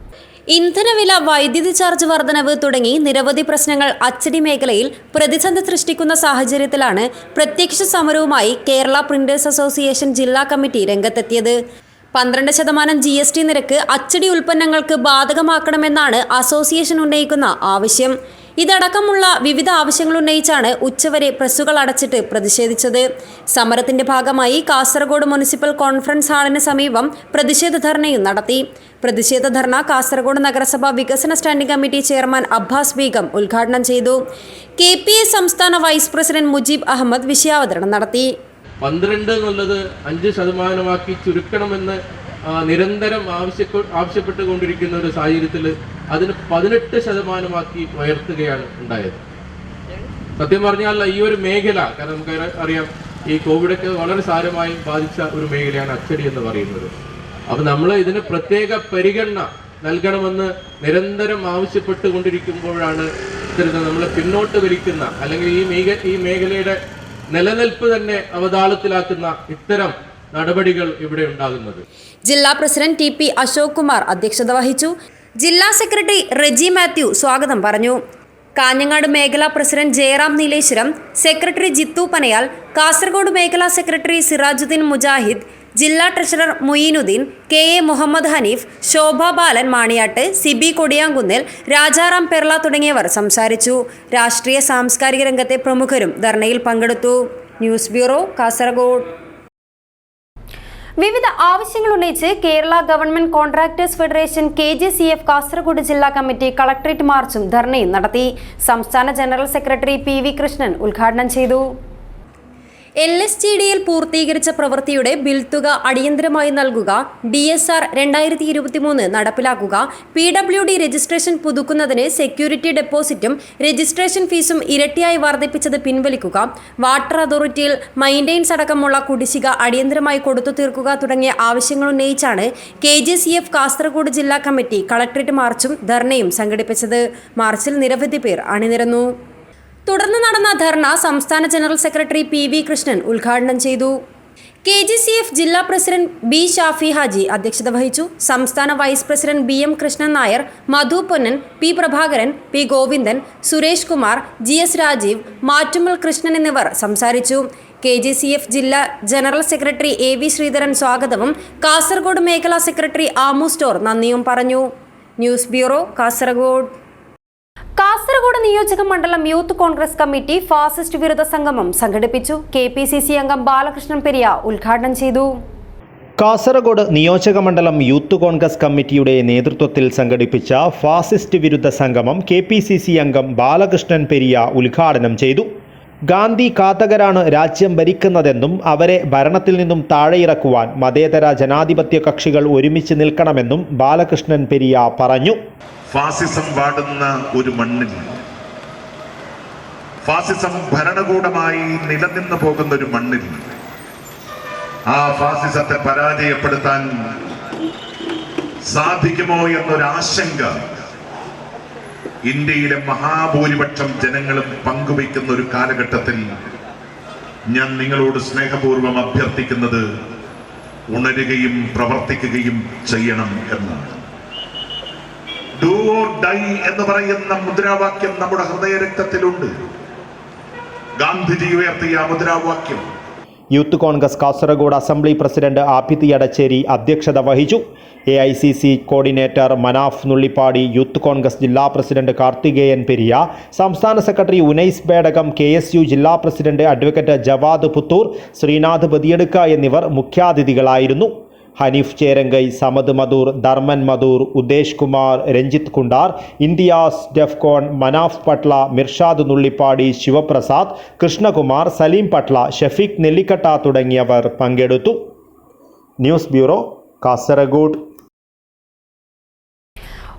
ഇന്ധനവില, വൈദ്യുതി ചാർജ് വർധനവ് തുടങ്ങി നിരവധി പ്രശ്നങ്ങൾ അച്ചടി മേഖലയിൽ പ്രതിസന്ധി സൃഷ്ടിക്കുന്ന സാഹചര്യത്തിലാണ് പ്രത്യക്ഷ സമരവുമായി കേരള പ്രിന്റേഴ്സ് അസോസിയേഷൻ ജില്ലാ കമ്മിറ്റി രംഗത്തെത്തിയത്. 12% GST നിരക്ക് അച്ചടി ഉൽപ്പന്നങ്ങൾക്ക് ബാധകമാക്കണമെന്നാണ് അസോസിയേഷൻ ഉന്നയിക്കുന്ന ആവശ്യം. ഇതടക്കമുള്ള വിവിധ ആവശ്യങ്ങൾ ഉന്നയിച്ചാണ് ഉച്ചവരെ പ്രസ്സുകൾ അടച്ചിട്ട് പ്രതിഷേധിച്ചത്. സമരത്തിന്റെ ഭാഗമായി കാസർഗോഡ് മുനിസിപ്പൽ കോൺഫറൻസ് ഹാളിന് സമീപം പ്രതിഷേധ ധർണയും നടത്തി. പ്രതിഷേധ ധർണ കാസർഗോഡ് നഗരസഭ വികസന standing committee chairman Abbas Begum ഉദ്ഘാടനം ചെയ്തു. KPA സംസ്ഥാന വൈസ് പ്രസിഡന്റ് മുജീബ് അഹമ്മദ് വിഷയാവതരണം നടത്തി. 12 എന്നുള്ളത് 5% ചുരുക്കണമെന്ന് നിരന്തരം ആവശ്യപ്പെട്ടുകൊണ്ടിരിക്കുന്ന ഒരു സാഹചര്യത്തിൽ അതിന് 18% ഉയർത്തുകയാണ് ഉണ്ടായത്. സത്യം പറഞ്ഞാൽ ഈ ഒരു മേഖല, കാരണം നമുക്ക് അറിയാം ഈ കോവിഡൊക്കെ വളരെ സാരമായി ബാധിച്ച ഒരു മേഖലയാണ് അച്ചടി എന്ന് പറയുന്നത്. അപ്പോൾ നമ്മൾ ഇതിന് പ്രത്യേക പരിഗണന നൽകണമെന്ന് നിരന്തരം ആവശ്യപ്പെട്ടുകൊണ്ടിരിക്കുമ്പോഴാണ് ഇത്തരത്തിൽ നമ്മളെ പിന്നോട്ട് വലിക്കുന്ന അല്ലെങ്കിൽ ഈ മേഖലയുടെ നിലനിൽപ്പ് തന്നെ അവതാളത്തിലാക്കുന്ന ഇത്തരം നടപടികൾ ഇവിടെ ഉണ്ടാകുന്നത്. ജില്ലാ പ്രസിഡന്റ് TP അശോക് കുമാർ അധ്യക്ഷത വഹിച്ചു. ജില്ലാ സെക്രട്ടറി റെജി മാത്യു സ്വാഗതം പറഞ്ഞു. കാഞ്ഞങ്ങാട് മേഖലാ പ്രസിഡന്റ് ജയറാം നീലേശ്വരം, സെക്രട്ടറി ജിത്തു പനയാൽ, കാസർഗോഡ് മേഖലാ സെക്രട്ടറി സിറാജുദ്ദീൻ മുജാഹിദ്, ജില്ലാ ട്രഷറർ മുയിനുദ്ദീൻ, KA മുഹമ്മദ് ഹനീഫ്, ശോഭ ബാലൻ മാണിയാട്ട്, സിബി കൊടിയാങ്കുന്നിൽ, രാജാറാം പെർള തുടങ്ങിയവർ സംസാരിച്ചു. രാഷ്ട്രീയ സാംസ്കാരിക രംഗത്തെ പ്രമുഖരും ധർണയിൽ പങ്കെടുത്തു. News bureau, Kasaragod. വിവിധ ആവശ്യങ്ങൾ ഉന്നയിച്ച് Kerala government contractors federation KJCF Kasaragod ജില്ലാ കമ്മിറ്റി കളക്ടറേറ്റ് മാർച്ചും ധർണയും നടത്തി. സംസ്ഥാന ജനറൽ സെക്രട്ടറി PV കൃഷ്ണൻ ഉദ്ഘാടനം ചെയ്തു. LSTDയിൽ പൂർത്തീകരിച്ച പ്രവൃത്തിയുടെ ബിൽ തുക അടിയന്തരമായി നൽകുക, DSR 2023 നടപ്പിലാക്കുക, PWD രജിസ്ട്രേഷൻ പുതുക്കുന്നതിന് സെക്യൂരിറ്റി ഡെപ്പോസിറ്റും രജിസ്ട്രേഷൻ ഫീസും ഇരട്ടിയായി വർദ്ധിപ്പിച്ചത് പിൻവലിക്കുക, വാട്ടർ അതോറിറ്റിയിൽ മൈൻറ്റെയിൻസ് അടക്കമുള്ള കുടിശ്ശിക അടിയന്തരമായി കൊടുത്തു തീർക്കുക തുടങ്ങിയ ആവശ്യങ്ങൾ ഉന്നയിച്ചാണ് KJCF കാസർഗോഡ് ജില്ലാ കമ്മിറ്റി കളക്ടറേറ്റ് മാർച്ചും ധർണയും സംഘടിപ്പിച്ചത്. മാർച്ചിൽ നിരവധി പേർ അണിനിരന്നു. തുടർന്ന് നടന്ന ധർണ സംസ്ഥാന ജനറൽ സെക്രട്ടറി PV കൃഷ്ണൻ ഉദ്ഘാടനം ചെയ്തു. KJCF ജില്ലാ പ്രസിഡന്റ് B ഷാഫി ഹാജി അധ്യക്ഷത വഹിച്ചു. സംസ്ഥാന vice president BM Krishnan Nair, Madhu Ponnan, P Prabhakaran, P Govindan, Suresh Kumar, GS Rajeev, Mattummal Krishnan എന്നിവർ സംസാരിച്ചു. KJCF ജില്ലാ ജനറൽ സെക്രട്ടറി AV ശ്രീധരൻ സ്വാഗതവും കാസർഗോഡ് മേഖലാ സെക്രട്ടറി ആമു സ്റ്റോർ നന്ദിയും പറഞ്ഞു. News bureau, Kasaragod. കാസർഗോഡ് നിയോജക മണ്ഡലം യൂത്ത് കോൺഗ്രസ് കമ്മിറ്റി ഫാസിസ്റ്റ് വിരുദ്ധ സംഗമം സംഘടിപ്പിച്ചു. KPCC അംഗം ബാലകൃഷ്ണൻ പെരിയ ഉദ്ഘാടനം ചെയ്തു. കാസർഗോഡ് നിയോജക മണ്ഡലം യൂത്ത് കോൺഗ്രസ് കമ്മിറ്റിയുടെ നേതൃത്വത്തിൽ സംഘടിപ്പിച്ച ഫാസിസ്റ്റ് വിരുദ്ധ സംഗമം KPCC അംഗം ബാലകൃഷ്ണൻ പെരിയ ഉദ്ഘാടനം ചെയ്തു. ഗാന്ധി ഘാതകരാണ് രാജ്യം ഭരിക്കുന്നതെന്നും അവരെ ഭരണത്തിൽ നിന്നും താഴെയിറക്കുവാൻ മതേതര ജനാധിപത്യ കക്ഷികൾ ഒരുമിച്ച് നിൽക്കണമെന്നും ബാലകൃഷ്ണൻ പെരിയ പറഞ്ഞു. ഫാസിസം വാടുന്ന ഒരു മണ്ണിൽ, ഫാസിസം ഭരണകൂടമായി നിലനിന്നു പോകുന്ന ഒരു മണ്ണിൽ ആ ഫാസിസത്തെ പരാജയപ്പെടുത്താൻ സാധിക്കുമോ എന്നൊരാശങ്ക ഇന്ത്യയിലെ മഹാഭൂരിപക്ഷം ജനങ്ങളും പങ്കുവയ്ക്കുന്ന ഒരു കാലഘട്ടത്തിൽ ഞാൻ നിങ്ങളോട് സ്നേഹപൂർവ്വം അഭ്യർത്ഥിക്കുന്നത് ഉണരുകയും പ്രവർത്തിക്കുകയും ചെയ്യണം എന്നാണ്. ഡു ഓർ ഡൈ എന്ന് പറയുന്ന മുദ്രാവാക്യം നമ്മുടെ ഹൃദയരക്തത്തിലുണ്ട്. ഗാന്ധിജി ഉയർത്തിയ മുദ്രാവാക്യം. Youth congress Kasaragod assembly president Abid Edacheri അധ്യക്ഷത വഹിച്ചു. AICC coordinator Manaf Nullippadi, youth congress ജില്ലാ പ്രസിഡന്റ് കാർത്തികേയൻ പെരിയ, സംസ്ഥാന സെക്രട്ടറി ഉനൈസ് ബേഡകം, KSU ജില്ലാ പ്രസിഡന്റ് അഡ്വക്കേറ്റ് ജവാദ് പുത്തൂർ, ശ്രീനാഥ് ബദിയടുക്ക എന്നിവർ മുഖ്യാതിഥികളായിരുന്നു. ഹനീഫ് ചേരങ്കൈ, സമദ് മധൂർ, ധർമ്മൻ മധൂർ, ഉദേശ് കുമാർ, രഞ്ജിത്ത് കുണ്ടാർ, ഇന്ത്യാസ് ഡെഫ്കോൺ, മനാഫ് പട്ല, മിർഷാദ് നുള്ളിപ്പാടി, ശിവപ്രസാദ്, കൃഷ്ണകുമാർ, സലീം പട്ല, ഷഫീഖ് നെല്ലിക്കട്ട തുടങ്ങിയവർ പങ്കെടുത്തു. News bureau, Kasaragod.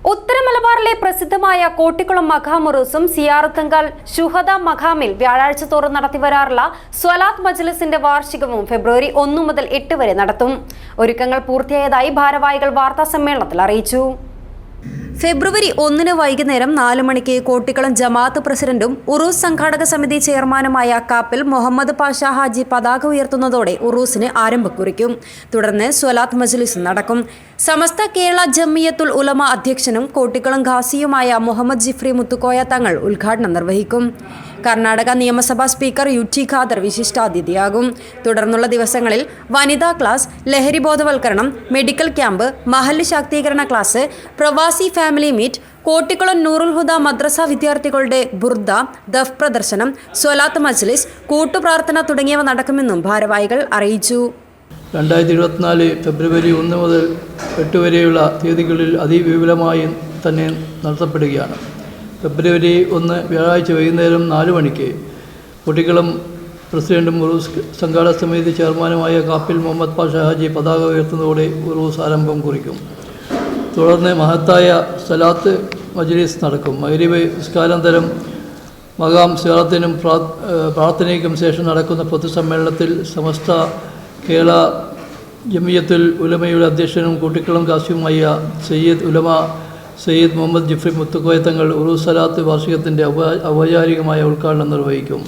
ഉത്തര മലബാറിലെ പ്രസിദ്ധമായ കോട്ടിക്കുളം മഖാം ഉറൂസും സിയാറത്തുങ്കൽ ശുഹദ മഖാമിൽ വ്യാഴാഴ്ച തോറും നടത്തിവരാറുള്ള സ്വലാത്ത് മജ്ലിസിന്റെ വാർഷികവും ഫെബ്രുവരി 1 മുതൽ 8 വരെ നടത്തും. ഒരുക്കങ്ങൾ പൂർത്തിയായതായി ഭാരവാഹികൾ വാർത്താ സമ്മേളനത്തിൽ അറിയിച്ചു. ഫെബ്രുവരി 1 വൈകുന്നേരം 4 മണിക്ക് കോട്ടിക്കുളം ജമാഅത്ത് പ്രസിഡന്റും ഉറൂസ് സംഘാടക സമിതി ചെയർമാനുമായ കാപ്പിൽ മുഹമ്മദ് പാഷ ഹാജി പതാക ഉയർത്തുന്നതോടെ ഉറൂസിന് ആരംഭം കുറിക്കും. തുടർന്ന് സ്വലാത്ത് മജ്ലിസ് നടക്കും. സമസ്ത കേരള ജമിയത്തുൽ ഉലമ അധ്യക്ഷനും കോട്ടിക്കുളം ഖാസിയുമായ മുഹമ്മദ് ജിഫ്രി മുത്തുക്കോയ തങ്ങൾ ഉദ്ഘാടനം നിർവഹിക്കും. കർണാടക നിയമസഭാ സ്പീക്കർ UT ഖാദർ വിശിഷ്ടാതിഥിയാകും. തുടർന്നുള്ള ദിവസങ്ങളിൽ വനിതാ ക്ലാസ്, ലഹരി ബോധവൽക്കരണം, മെഡിക്കൽ ക്യാമ്പ്, മഹല്ല് ശാക്തീകരണ ക്ലാസ്, പ്രവാസി ഫാമിലി മീറ്റ്, കോട്ടിക്കുളം നൂറുൽ ഹുദ മദ്രസ വിദ്യാർത്ഥികളുടെ ബുർദ, ദഫ് പ്രദർശനം, സ്വലാത്ത് മജ്ലിസ്, കൂട്ടുപ്രാർത്ഥന തുടങ്ങിയവ നടക്കുമെന്നും ഭാരവാഹികൾ അറിയിച്ചു. 2024 ഫെബ്രുവരി 1 മുതൽ 8 വരെയുള്ള തീയതികളിൽ അതിവിപുലമായി തന്നെ നടത്തപ്പെടുകയാണ്. ഫെബ്രുവരി 1 വ്യാഴാഴ്ച വൈകുന്നേരം 4 മണിക്ക് കുട്ടിക്കുളം പ്രസിഡന്റും ഉറൂസ് സംഘാടക സമിതി ചെയർമാനുമായ കാപ്പിൽ മുഹമ്മദ് പാഷ ഹാജി പതാക ഉയർത്തുന്നതോടെ ഉറൂസ് ആരംഭം കുറിക്കും. തുടർന്ന് മഹത്തായ സലാത്ത് മജ്ലിസ് നടക്കും. മഗ്‌രിബ് നിസ്കാരാനന്തരം മഖാം സിയാറത്തിനും പ്രാർത്ഥനയ്ക്കും ശേഷം നടക്കുന്ന പൊതുസമ്മേളനത്തിൽ സമസ്ത കേരള ജമിയത്തുൽ ഉലമയുടെ അധ്യക്ഷനും കൂട്ടിക്കുളം കാസിയുമായ സയ്യിദ് ഉലമ സയ്യിദ് മുഹമ്മദ് ജിഫ്രി മുത്തുക്കോയ തങ്ങൾ ഉറൂസ് സലാത്ത് വാർഷികത്തിൻ്റെ ഔപചാരികമായ ഉദ്ഘാടനം നിർവഹിക്കും.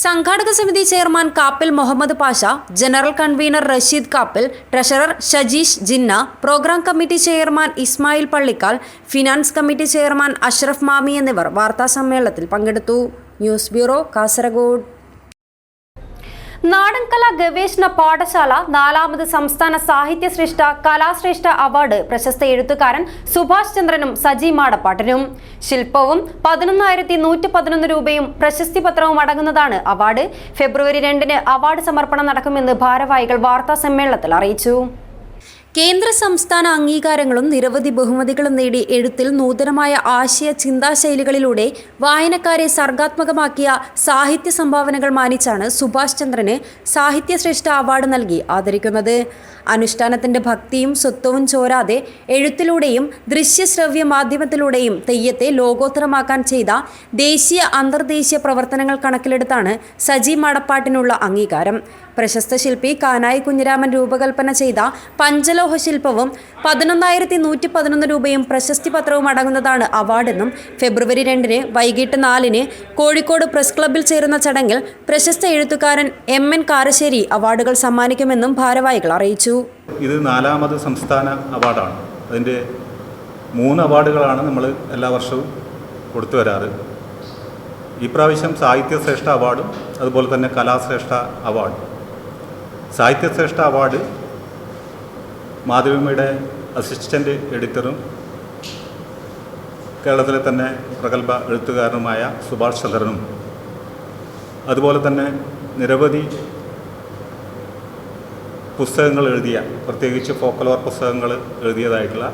സംഘാടക സമിതി chairman Kappil Muhammad Pasha, general convener Rasheed Kappil, treasurer Shajeesh Jinna, programme committee chairman Ismail Pallikkal, finance committee chairman Ashraf Mami എന്നിവർ വാർത്താസമ്മേളനത്തിൽ പങ്കെടുത്തു. News bureau, Kasaragod. നാടൻകല ഗവേഷണ പാഠശാല 4ാമത് സംസ്ഥാന സാഹിത്യശ്രേഷ്ഠ കലാശ്രേഷ്ഠ അവാർഡ് പ്രശസ്ത എഴുത്തുകാരൻ സുഭാഷ് ചന്ദ്രനും സജി മാടപ്പാട്ടിനും. ശില്പവും 11,111 രൂപയും പ്രശസ്തി പത്രവും അടങ്ങുന്നതാണ് അവാർഡ്. ഫെബ്രുവരി 2 അവാർഡ് സമർപ്പണം നടക്കുമെന്ന് ഭാരവാഹികൾ വാർത്താ സമ്മേളനത്തിൽ അറിയിച്ചു. കേന്ദ്ര സംസ്ഥാന അംഗീകാരങ്ങളും നിരവധി ബഹുമതികളും നേടി എഴുത്തിൽ നൂതനമായ ആശയ ചിന്താശൈലികളിലൂടെ വായനക്കാരെ സർഗാത്മകമാക്കിയ സാഹിത്യ സംഭാവനകൾ മാനിച്ചാണ് സുഭാഷ് ചന്ദ്രന് സാഹിത്യശ്രേഷ്ഠ അവാർഡ് നൽകി ആദരിക്കുന്നത്. അനുഷ്ഠാനത്തിൻ്റെ ഭക്തിയും സ്വത്വവും ചോരാതെ എഴുത്തിലൂടെയും ദൃശ്യശ്രവ്യ മാധ്യമത്തിലൂടെയും തെയ്യത്തെ ലോകോത്തരമാക്കാൻ ചെയ്ത ദേശീയ അന്തർദേശീയ പ്രവർത്തനങ്ങൾ കണക്കിലെടുത്താണ് സജി മാടപ്പാട്ടിനുള്ള അംഗീകാരം. പ്രശസ്ത ശില്പി കാനായി കുഞ്ഞിരാമൻ രൂപകൽപ്പന ചെയ്ത പഞ്ചലോഹ ശില്പവും 11,111 രൂപയും പ്രശസ്തി പത്രവും അടങ്ങുന്നതാണ് അവാർഡെന്നും ഫെബ്രുവരി 2 വൈകിട്ട് 4 കോഴിക്കോട് പ്രസ് ക്ലബ്ബിൽ ചേരുന്ന ചടങ്ങിൽ പ്രശസ്ത എഴുത്തുകാരൻ MN കാരശ്ശേരി അവാർഡുകൾ സമ്മാനിക്കുമെന്നും ഭാരവാഹികൾ അറിയിച്ചു. ഇത് 4ാമത് സംസ്ഥാന അവാർഡാണ്. അതിൻ്റെ 3 അവാർഡുകളാണ് നമ്മൾ എല്ലാ വർഷവും കൊടുത്തു വരാറ്. ഈ പ്രാവശ്യം സാഹിത്യശ്രേഷ്ഠ അവാർഡും അതുപോലെ തന്നെ കലാശ്രേഷ്ഠ അവാർഡ്. സാഹിത്യശ്രേഷ്ഠ അവാർഡ് മാതൃഭൂമിയുടെ അസിസ്റ്റൻ്റ് എഡിറ്ററും കേരളത്തിലെ തന്നെ പ്രഗത്ഭ എഴുത്തുകാരനുമായ സുഭാഷ് ചന്ദ്രനും അതുപോലെ തന്നെ നിരവധി പുസ്തകങ്ങൾ എഴുതിയ, പ്രത്യേകിച്ച് ഫോക്കലോർ പുസ്തകങ്ങൾ എഴുതിയതായിട്ടുള്ള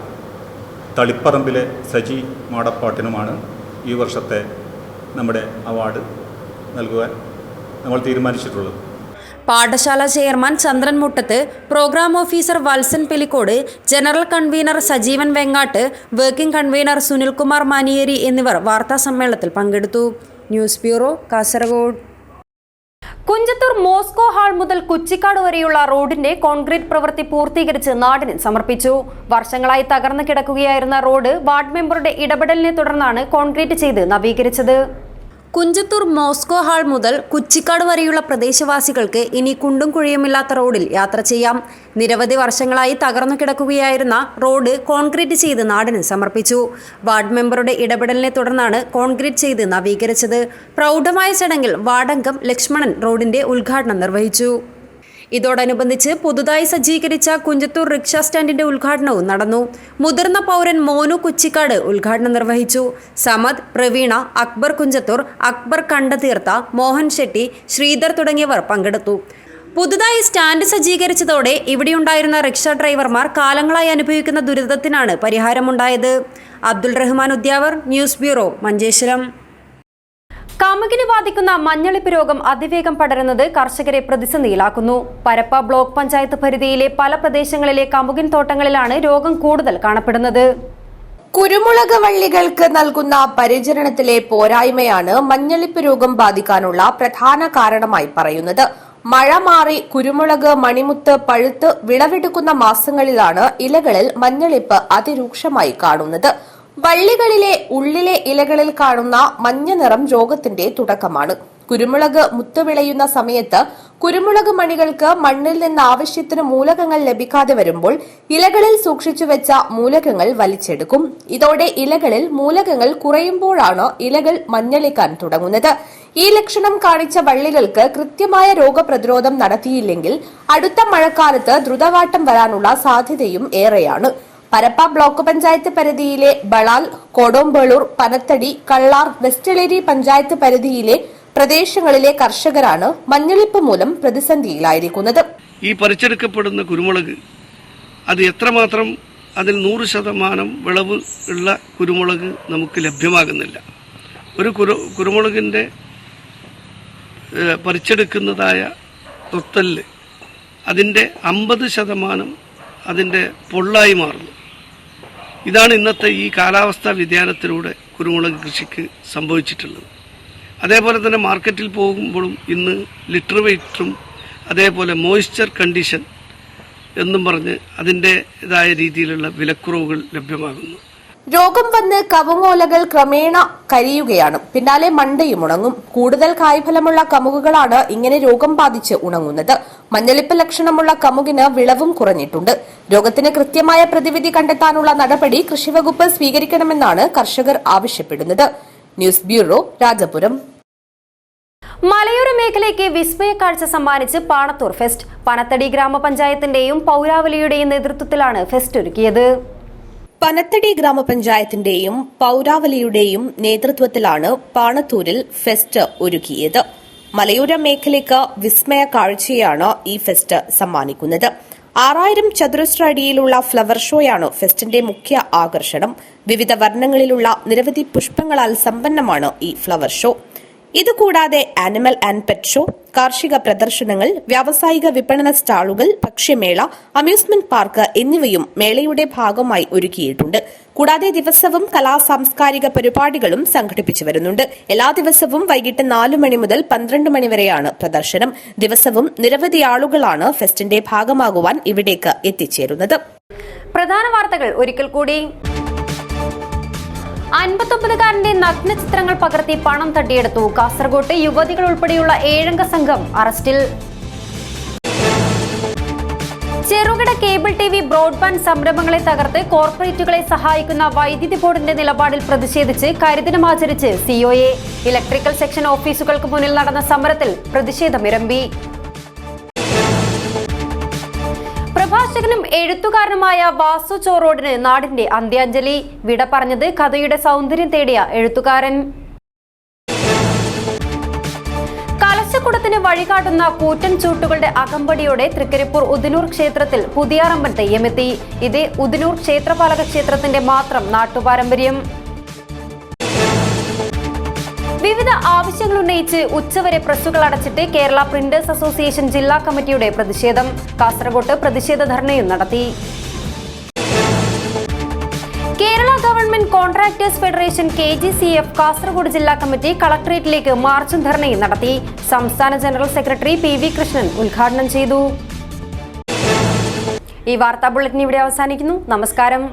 തളിപ്പറമ്പിലെ സജി മാടപ്പാട്ടിനുമാണ് ഈ വർഷത്തെ നമ്മുടെ അവാർഡ് നൽകുവാൻ നമ്മൾ തീരുമാനിച്ചിട്ടുള്ളത്. പാഠശാല chairman Chandran Muttath, program officer Valsan Pelikode, general convener Sajeevan Vengat, working convener Sunilkumar Maniyeri എന്നിവർ വാർത്താ സമ്മേളനത്തിൽ പങ്കെടുത്തു. News bureau, Kasaragod. Kunjathur Moscow hall മുതൽ കുച്ചിക്കാട് വരെയുള്ള റോഡിന്റെ കോൺക്രീറ്റ് പ്രവൃത്തി പൂർത്തീകരിച്ച് നാടിന് സമർപ്പിച്ചു. വർഷങ്ങളായി തകർന്നു കിടക്കുകയായിരുന്ന റോഡ് വാർഡ് മെമ്പറുടെ ഇടപെടലിനെ തുടർന്നാണ് കോൺക്രീറ്റ് ചെയ്ത് നവീകരിച്ചത്. കുഞ്ചത്തൂർ മോസ്കോ ഹാൾ മുതൽ കുച്ചിക്കാട് വരെയുള്ള പ്രദേശവാസികൾക്ക് ഇനി കുണ്ടും കുഴിയുമില്ലാത്ത റോഡിൽ യാത്ര ചെയ്യാം. നിരവധി വർഷങ്ങളായി തകർന്നു കിടക്കുകയായിരുന്ന റോഡ് കോൺക്രീറ്റ് ചെയ്ത് നാടിന് സമർപ്പിച്ചു. വാർഡ് മെമ്പറുടെ ഇടപെടലിനെ തുടർന്നാണ് കോൺക്രീറ്റ് ചെയ്ത് നവീകരിച്ചത്. പ്രൗഢമായ ചടങ്ങിൽ വാർഡംഗം ലക്ഷ്മണൻ റോഡിന്റെ ഉദ്ഘാടനം നിർവഹിച്ചു. ഇതോടനുബന്ധിച്ച് പുതുതായി സജ്ജീകരിച്ച കുഞ്ചത്തൂർ റിക്ഷ സ്റ്റാൻഡിന്റെ ഉദ്ഘാടനവും നടന്നു. മുതിർന്ന പൗരൻ മോനു കുച്ചിക്കാട് ഉദ്ഘാടനം നിർവഹിച്ചു. സമദ്, പ്രവീണ, അക്ബർ കുഞ്ചത്തൂർ, അക്ബർ കണ്ടതീർത്ത, മോഹൻ ഷെട്ടി, ശ്രീധർ തുടങ്ങിയവർ പങ്കെടുത്തു. പുതുതായി സ്റ്റാൻഡ് സജ്ജീകരിച്ചതോടെ ഇവിടെയുണ്ടായിരുന്ന റിക്ഷ ഡ്രൈവർമാർ കാലങ്ങളായി അനുഭവിക്കുന്ന ദുരിതത്തിനാണ് പരിഹാരമുണ്ടായത്. Abdul Rahman Udyavar, news bureau, Manjeshwaram. കാമുകിനെ ബാധിക്കുന്ന മഞ്ഞളിപ്പ് രോഗം അതിവേഗം പടരുന്നത് കർഷകരെ പ്രതിസന്ധിയിലാക്കുന്നു. പരപ്പ ബ്ലോക്ക് പഞ്ചായത്ത് പരിധിയിലെ പല പ്രദേശങ്ങളിലെ കമുകിൻ തോട്ടങ്ങളിലാണ് രോഗം കൂടുതൽ കാണപ്പെടുന്നത്. കുരുമുളക് വള്ളികൾക്ക് നൽകുന്ന പരിചരണത്തിലെ പോരായ്മയാണ് മഞ്ഞളിപ്പ് രോഗം ബാധിക്കാനുള്ള പ്രധാന കാരണമായി പറയുന്നത്. മഴ മാറി കുരുമുളക് മണിമുത്ത് പഴുത്ത് വിളവെടുക്കുന്ന മാസങ്ങളിലാണ് ഇലകളിൽ മഞ്ഞളിപ്പ് അതിരൂക്ഷമായി കാണുന്നത്. വള്ളികളിലെ ഉള്ളിലെ ഇലകളിൽ കാണുന്ന മഞ്ഞ നിറം രോഗത്തിന്റെ തുടക്കമാണ്. കുരുമുളക് മുത്തുവിളയുന്ന സമയത്ത് കുരുമുളക് മണികൾക്ക് മണ്ണിൽ നിന്ന് ആവശ്യത്തിന് മൂലകങ്ങൾ ലഭിക്കാതെ വരുമ്പോൾ ഇലകളിൽ സൂക്ഷിച്ചുവെച്ച മൂലകങ്ങൾ വലിച്ചെടുക്കും. ഇതോടെ ഇലകളിൽ മൂലകങ്ങൾ കുറയുമ്പോഴാണ് ഇലകൾ മഞ്ഞളിക്കാൻ തുടങ്ങുന്നത്. ഈ ലക്ഷണം കാണിച്ച വള്ളികൾക്ക് കൃത്യമായ രോഗപ്രതിരോധം നടത്തിയില്ലെങ്കിൽ അടുത്ത മഴക്കാലത്ത് ദ്രുതവാട്ടം വരാനുള്ള സാധ്യതയും ഏറെയാണ്. പരപ്പ ബ്ലോക്ക് പഞ്ചായത്ത് പരിധിയിലെ ബളാൽ, കോടോംബേളൂർ, പനത്തടി, കള്ളാർ, വെസ്റ്റലേരി പഞ്ചായത്ത് പരിധിയിലെ പ്രദേശങ്ങളിലെ കർഷകരാണ് മഞ്ഞളിപ്പ് മൂലം പ്രതിസന്ധിയിലായിരിക്കുന്നത്. ഈ പറിച്ചെടുക്കപ്പെടുന്ന കുരുമുളക് അത് എത്രമാത്രം അതിൽ 100% വിളവ് ഉള്ള കുരുമുളക് നമുക്ക് ലഭ്യമാകുന്നില്ല. ഒരു കുരുമുളകിൻ്റെ പറിച്ചെടുക്കുന്നതായ തൊത്തല് അതിൻ്റെ 50% അതിൻ്റെ പൊള്ളായി മാറുന്നു. ഇതാണ് ഇന്നത്തെ ഈ കാലാവസ്ഥാ വ്യതിയാനത്തിലൂടെ കുരുമുളക് കൃഷിക്ക് സംഭവിച്ചിട്ടുള്ളത്. അതേപോലെ തന്നെ മാർക്കറ്റിൽ പോകുമ്പോഴും ഇന്ന് ലിറ്റർ വെയ്റ്റും അതേപോലെ മോയ്സ്ചർ കണ്ടീഷൻ എന്നും പറഞ്ഞ് അതിൻ്റെതായ രീതിയിലുള്ള വിലക്കുറവുകൾ ലഭ്യമാകുന്നു. രോഗം വന്ന് കവുങ്ങോലകൾ ക്രമേണ കരിയുകയാണ്. പിന്നാലെ മണ്ടയും ഉണങ്ങും. കൂടുതൽ കായ്ഫലമുള്ള കമുകുകളാണ് ഇങ്ങനെ രോഗം ബാധിച്ച് ഉണങ്ങുന്നത്. മഞ്ഞളിപ്പ് ലക്ഷണമുള്ള കമുകിന് വിളവും കുറഞ്ഞിട്ടുണ്ട്. രോഗത്തിന് കൃത്യമായ പ്രതിവിധി കണ്ടെത്താനുള്ള നടപടി കൃഷിവകുപ്പ് സ്വീകരിക്കണമെന്നാണ് കർഷകർ ആവശ്യപ്പെടുന്നത്. News bureau, Rajapuram. മലയോര മേഖലയ്ക്ക് വിസ്മയ കാഴ്ച സമ്മാനിച്ച് പാണത്തൂർ ഫെസ്റ്റ്. പനത്തടി ഗ്രാമപഞ്ചായത്തിന്റെയും പൗരാവലിയുടെയും നേതൃത്വത്തിലാണ് ഫെസ്റ്റ് ഒരുക്കിയത്. പനത്തടി ഗ്രാമപഞ്ചായത്തിന്റെയും പൗരാവലിയുടെയും നേതൃത്വത്തിലാണ് പാണത്തൂരിൽ ഫെസ്റ്റ് ഒരുക്കിയത്. മലയോര മേഖലയ്ക്ക് വിസ്മയ കാഴ്ചയാണ് ഈ ഫെസ്റ്റ് സമ്മാനിക്കുന്നത്. 6000 ചതുരശ്ര അടിയിലുള്ള ഫ്ലവർ ഷോയാണ് ഫെസ്റ്റിന്റെ മുഖ്യ ആകർഷണം. വിവിധ വർണ്ണങ്ങളിലുള്ള നിരവധി പുഷ്പങ്ങളാൽ സമ്പന്നമാണ് ഈ ഫ്ലവർ ഷോ. ഇതുകൂടാതെ ആനിമൽ ആൻഡ് പെറ്റ് ഷോ, കാർഷിക പ്രദർശനങ്ങൾ, വ്യാവസായിക വിപണന സ്റ്റാളുകൾ, ഭക്ഷ്യമേള, അമ്യൂസ്മെന്റ് പാർക്ക് എന്നിവയും മേളയുടെ ഭാഗമായി ഒരുക്കിയിട്ടുണ്ട്. കൂടാതെ ദിവസവും സാംസ്കാരിക പരിപാടികളും സംഘടിപ്പിച്ചു വരുന്നുണ്ട്. എല്ലാ ദിവസവും വൈകിട്ട് 4 മണി മുതൽ 12 മണി വരെയാണ് പ്രദർശനം. ദിവസവും നിരവധി ആളുകളാണ് ഫെസ്റ്റിന്റെ ഭാഗമാകുവാൻ ഇവിടേക്ക് എത്തിച്ചേരുന്നത്. പ്രധാന വാർത്തകൾ ഒരിക്കൽ കൂടി. 59-കാരന്റെ നഗ്ന ചിത്രങ്ങൾ പകർത്തി പണം തട്ടിയെടുത്തു. കാസർകോട്ട് യുവതികൾ ഉൾപ്പെടെയുള്ള 7 സംഘം അറസ്റ്റിൽ. ചെറുകിട കേബിൾ TV ബ്രോഡ്ബാൻഡ് സംരംഭങ്ങളെ തകർത്ത് കോർപ്പറേറ്റുകളെ സഹായിക്കുന്ന വൈദ്യുതി ബോർഡിന്റെ നിലപാടിൽ പ്രതിഷേധിച്ച് കരിദിനം ആചരിച്ച് COA. ഇലക്ട്രിക്കൽ സെക്ഷൻ ഓഫീസുകൾക്ക് മുന്നിൽ നടന്ന സമരത്തിൽ പ്രതിഷേധമിരമ്പി. പ്രഭാഷകനും എഴുത്തുകാരനുമായ വാസു ചോറോഡിന് നാടിന്റെ അന്ത്യാഞ്ജലി. വിട പറഞ്ഞത് കഥയുടെ സൗന്ദര്യം തേടിയ എഴുത്തുകാരൻ. കലശക്കുടത്തിന് വഴികാട്ടുന്ന കൂറ്റൻ ചൂട്ടുകളുടെ അകമ്പടിയോടെ തൃക്കരിപ്പൂർ ഉദിനൂർ ക്ഷേത്രത്തിൽ പുതിയാറമ്പൻ തെയ്യമെത്തി. ഇത് ഉദിനൂർ ക്ഷേത്രപാലക ക്ഷേത്രത്തിന്റെ മാത്രം നാട്ടുപാരമ്പര്യം. വിവിധ ആവശ്യങ്ങൾ ഉന്നയിച്ച് ഉച്ചവരെ പ്രസ്സുകൾ അടച്ചിട്ട് കേരള പ്രിന്റേഴ്സ് അസോസിയേഷൻ ജില്ലാ കമ്മിറ്റിയുടെ പ്രതിഷേധം. കാസർകോട്ട് പ്രതിഷേധ ധർണയും നടത്തി. Kerala government contractors federation KGCF Kasaragod ജില്ലാ കമ്മിറ്റി കളക്ടറേറ്റിലേക്ക് മാർച്ചും ധർണയും നടത്തി. സംസ്ഥാന ജനറൽ സെക്രട്ടറി PV കൃഷ്ണൻ ഉദ്ഘാടനം ചെയ്തു. ഈ വാർത്താ ബുള്ളറ്റിൻ ഇവിടെ അവസാനിക്കുന്നു. നമസ്കാരം.